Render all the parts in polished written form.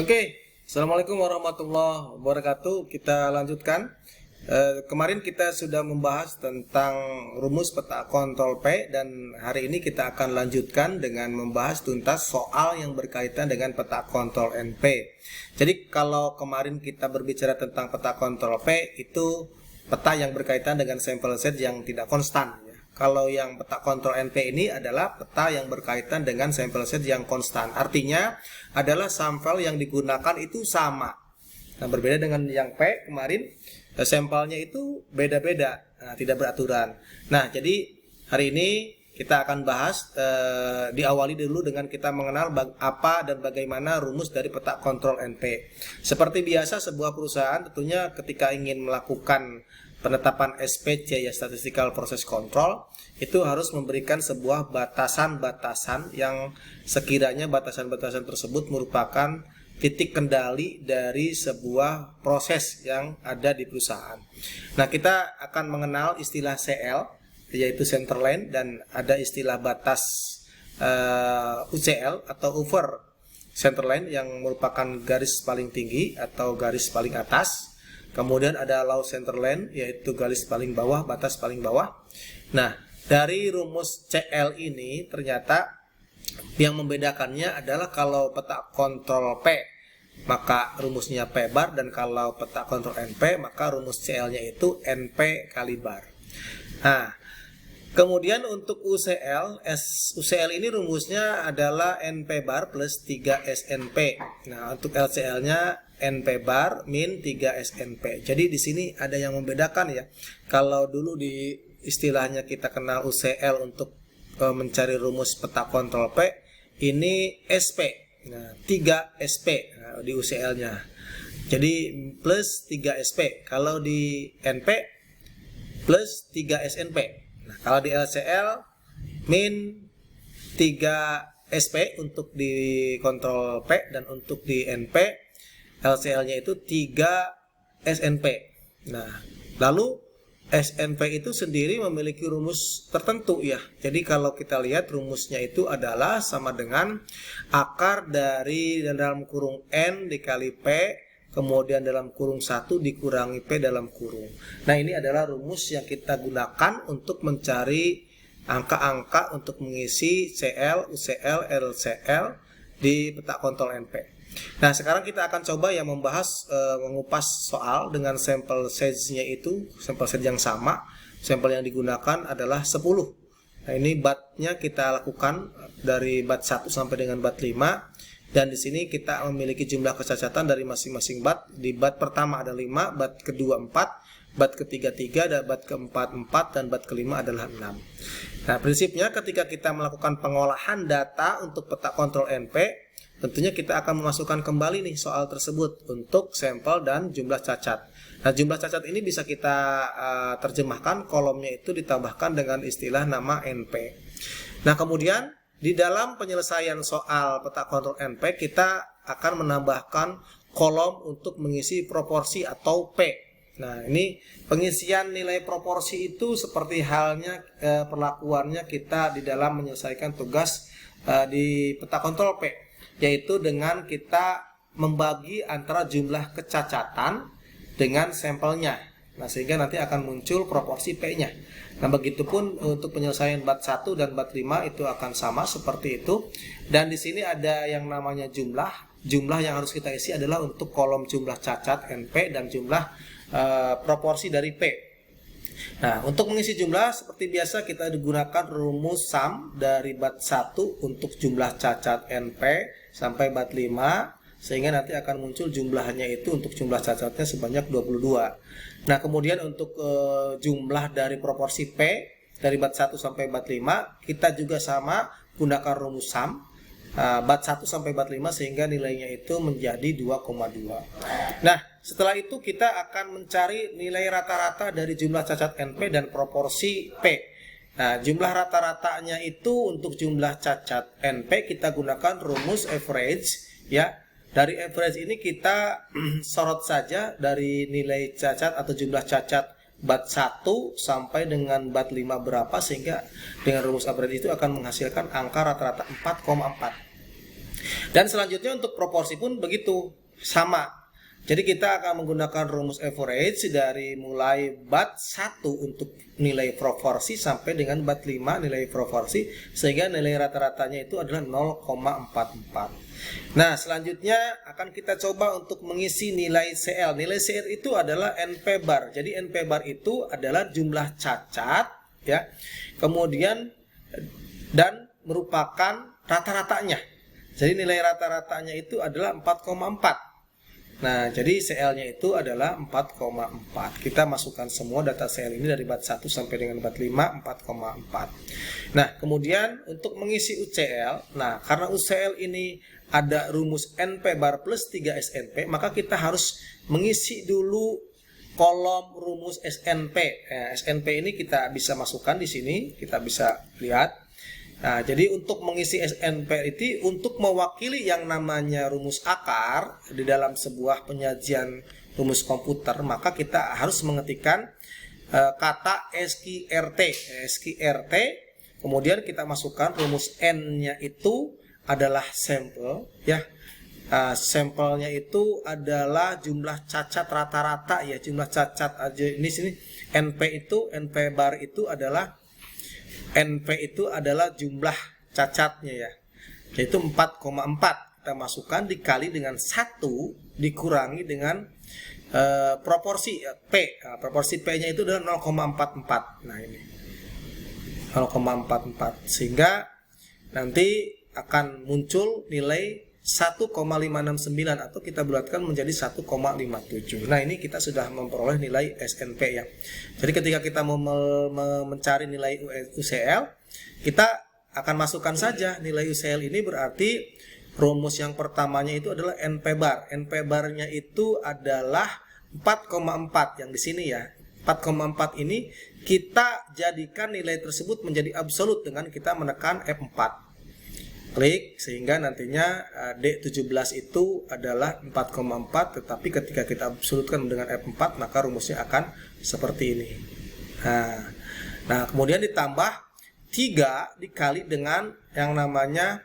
Oke, Assalamualaikum warahmatullahi wabarakatuh. Kita lanjutkan. Kemarin kita sudah membahas tentang rumus peta kontrol P, dan hari ini kita akan lanjutkan dengan membahas tuntas soal yang berkaitan dengan peta kontrol NP. Jadi kalau kemarin kita berbicara tentang peta kontrol P, itu peta yang berkaitan dengan sampel set yang tidak konstan. Kalau yang peta kontrol NP ini adalah peta yang berkaitan dengan sampel set yang konstan. Artinya adalah sampel yang digunakan itu sama. Nah, berbeda dengan yang P kemarin, sampelnya itu beda-beda, tidak beraturan. Nah, jadi hari ini kita akan bahas, diawali dulu dengan kita mengenal apa dan bagaimana rumus dari peta kontrol NP. Seperti biasa, sebuah perusahaan tentunya ketika ingin melakukan penetapan SPC, ya Statistical Process Control, itu harus memberikan sebuah batasan-batasan yang sekiranya batasan-batasan tersebut merupakan titik kendali dari sebuah proses yang ada di perusahaan. Nah, kita akan mengenal istilah CL, yaitu center line, dan ada istilah batas UCL atau over center line yang merupakan garis paling tinggi atau garis paling atas. Kemudian ada low center line, yaitu garis paling bawah, batas paling bawah. Nah, dari rumus CL ini ternyata yang membedakannya adalah kalau peta kontrol P maka rumusnya P bar, dan kalau peta kontrol NP maka rumus CL-nya itu NP kali bar. Nah, kemudian untuk UCL ini rumusnya adalah NP bar plus 3SNP. Nah, untuk LCL-nya NP bar min 3SNP. Jadi di sini ada yang membedakan ya. Kalau dulu di istilahnya kita kenal UCL untuk mencari rumus peta kontrol P, ini SP. Nah, 3SP di UCL-nya. Jadi plus 3SP. Kalau di NP plus 3SNP. Nah, kalau di LCL min 3SP untuk di kontrol P, dan untuk di NP LCL-nya itu 3 SNP. Nah, lalu SNP itu sendiri memiliki rumus tertentu ya. Jadi kalau kita lihat rumusnya itu adalah sama dengan akar dari dalam kurung N dikali P, kemudian dalam kurung 1 dikurangi P dalam kurung. Nah, ini adalah rumus yang kita gunakan untuk mencari angka-angka untuk mengisi CL, UCL, LCL di peta kontrol NP. Nah, sekarang kita akan coba yang membahas, mengupas soal dengan sampel size-nya itu, sampel size yang sama. Sampel yang digunakan adalah 10. Nah, ini batnya kita lakukan dari bat 1 sampai dengan bat 5. Dan di sini kita memiliki jumlah kecacatan dari masing-masing bat. Di bat pertama ada 5, bat kedua 4, bat ketiga 3, dan bat keempat 4, dan bat kelima adalah 6. Nah, prinsipnya ketika kita melakukan pengolahan data untuk peta kontrol NP, tentunya kita akan memasukkan kembali nih soal tersebut untuk sampel dan jumlah cacat. Nah, jumlah cacat ini bisa kita terjemahkan, kolomnya itu ditambahkan dengan istilah nama NP. Nah, kemudian di dalam penyelesaian soal peta kontrol NP, kita akan menambahkan kolom untuk mengisi proporsi atau P. Nah, ini pengisian nilai proporsi itu seperti halnya perlakuannya kita di dalam menyelesaikan tugas di peta kontrol P, yaitu dengan kita membagi antara jumlah kecacatan dengan sampelnya. Nah, sehingga nanti akan muncul proporsi P-nya. Nah, begitupun untuk penyelesaian bat 1 dan bat 5 itu akan sama seperti itu. Dan di sini ada yang namanya jumlah. Jumlah yang harus kita isi adalah untuk kolom jumlah cacat NP dan jumlah proporsi dari P. Nah, untuk mengisi jumlah seperti biasa kita digunakan rumus sum dari bat 1 untuk jumlah cacat NP sampai bat 5, sehingga nanti akan muncul jumlahnya itu untuk jumlah cacatnya sebanyak 22. Nah, kemudian untuk jumlah dari proporsi P dari bat 1 sampai bat 5, kita juga sama gunakan rumus sum bat 1 sampai bat 5 sehingga nilainya itu menjadi 2,2. Nah, setelah itu kita akan mencari nilai rata-rata dari jumlah cacat NP dan proporsi P. Nah, jumlah rata-ratanya itu untuk jumlah cacat NP kita gunakan rumus average ya. Dari average ini kita sorot saja dari nilai cacat atau jumlah cacat bat 1 sampai dengan bat 5 berapa, sehingga dengan rumus average itu akan menghasilkan angka rata-rata 4,4. Dan selanjutnya untuk proporsi pun begitu, sama. Jadi kita akan menggunakan rumus average dari mulai bat 1 untuk nilai proporsi sampai dengan bat 5 nilai proporsi, sehingga nilai rata-ratanya itu adalah 0,44. Nah, selanjutnya akan kita coba untuk mengisi nilai CL. Nilai CL itu adalah NP bar. Jadi NP bar itu adalah jumlah cacat ya. Kemudian dan merupakan rata-ratanya. Jadi nilai rata-ratanya itu adalah 4,4. Nah, jadi CL-nya itu adalah 4,4. Kita masukkan semua data CL ini dari bat 1 sampai dengan bat 5, 4,4. Nah, kemudian untuk mengisi UCL, nah karena UCL ini ada rumus NP bar plus 3 SNP, maka kita harus mengisi dulu kolom rumus SNP. Nah, SNP ini kita bisa masukkan di sini, kita bisa lihat. Nah, jadi untuk mengisi SNP itu untuk mewakili yang namanya rumus akar di dalam sebuah penyajian rumus komputer, maka kita harus mengetikkan kata SQRT. SQRT, kemudian kita masukkan rumus N-nya itu adalah sampel, ya. Sampelnya itu adalah jumlah cacat rata-rata, ya, jumlah cacat aja ini sini. NP bar itu adalah NP itu adalah jumlah cacatnya ya, yaitu 4,4. Kita masukkan dikali dengan 1 dikurangi dengan proporsi P. Nah, proporsi P-nya itu adalah 0,44. Nah, ini 0,44, sehingga nanti akan muncul nilai 1,569 atau kita bulatkan menjadi 1,57. Nah, ini kita sudah memperoleh nilai SNP ya. Jadi ketika kita mau mencari nilai UCL, kita akan masukkan saja nilai UCL ini, berarti rumus yang pertamanya itu adalah NP bar. NP barnya itu adalah 4,4 yang di sini ya. 4,4 ini kita jadikan nilai tersebut menjadi absolut dengan kita menekan F4. Klik, sehingga nantinya D17 itu adalah 4,4, tetapi ketika kita absolutkan dengan F4 maka rumusnya akan seperti ini. Nah, kemudian ditambah 3 dikali dengan yang namanya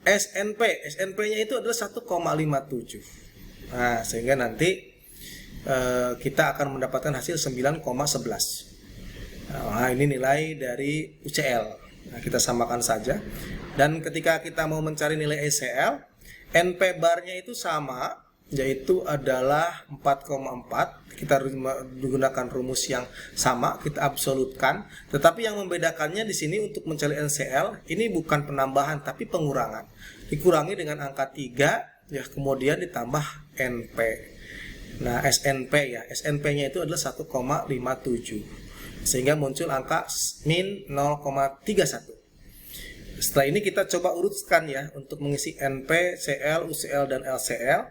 SNP. SNP-nya itu adalah 1,57. Nah, sehingga nanti kita akan mendapatkan hasil 9,11. Nah, ini nilai dari UCL. Nah, kita samakan saja. Dan ketika kita mau mencari nilai ECL, NP barnya itu sama, yaitu adalah 4,4. Kita menggunakan rumus yang sama, kita absolutkan. Tetapi yang membedakannya di sini untuk mencari NCL, ini bukan penambahan tapi pengurangan. Dikurangi dengan angka 3, ya, kemudian ditambah NP. Nah, SNP ya, SNP-nya itu adalah 1,57. Sehingga muncul angka min 0,31. Setelah ini kita coba urutkan ya untuk mengisi NP, CL, UCL, dan LCL.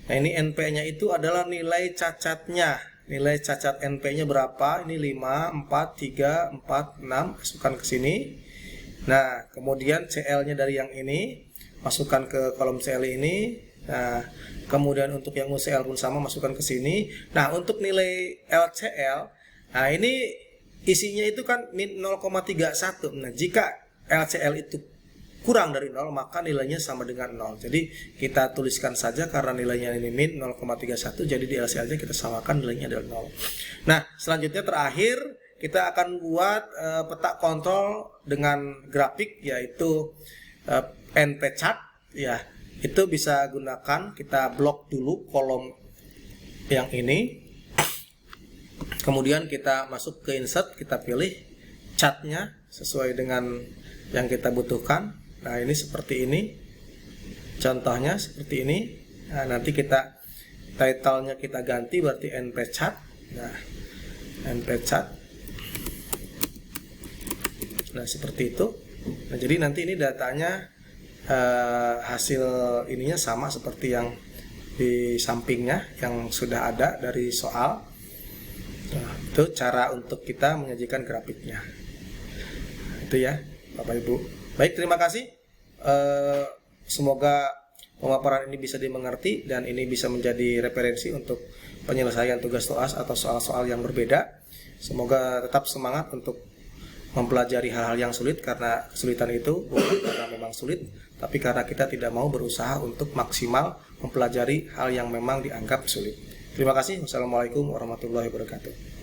Nah, ini NP-nya itu adalah nilai cacatnya. Nilai cacat NP-nya berapa? Ini 5, 4, 3, 4, 6. Masukkan ke sini. Nah, kemudian CL-nya dari yang ini, masukkan ke kolom CL ini. Nah, kemudian untuk yang UCL pun sama, masukkan ke sini. Nah, untuk nilai LCL, nah ini isinya itu kan min 0,31. Nah, jika LCL itu kurang dari 0, maka nilainya sama dengan 0. Jadi kita tuliskan saja karena nilainya ini min 0,31, jadi di LCL-nya kita samakan nilainya adalah 0. Nah, selanjutnya terakhir kita akan buat peta kontrol dengan grafik, yaitu NP chart ya. Itu bisa gunakan, kita blok dulu kolom yang ini. Kemudian kita masuk ke insert, kita pilih chartnya sesuai dengan yang kita butuhkan. Nah, ini seperti ini, contohnya seperti ini. Nah, nanti kita title-nya kita ganti, berarti NP chart. Nah, NP chart. Nah, seperti itu. Nah, jadi nanti ini datanya hasil ininya sama seperti yang di sampingnya yang sudah ada dari soal. Nah, itu cara untuk kita menyajikan grafiknya. Itu ya, Bapak Ibu. Baik, terima kasih. Semoga pemaparan ini bisa dimengerti dan ini bisa menjadi referensi untuk penyelesaian tugas TOAS atau soal-soal yang berbeda. Semoga tetap semangat untuk mempelajari hal-hal yang sulit karena kesulitan itu bukan karena memang sulit, tapi karena kita tidak mau berusaha untuk maksimal mempelajari hal yang memang dianggap sulit. Terima kasih. Wassalamualaikum warahmatullahi wabarakatuh.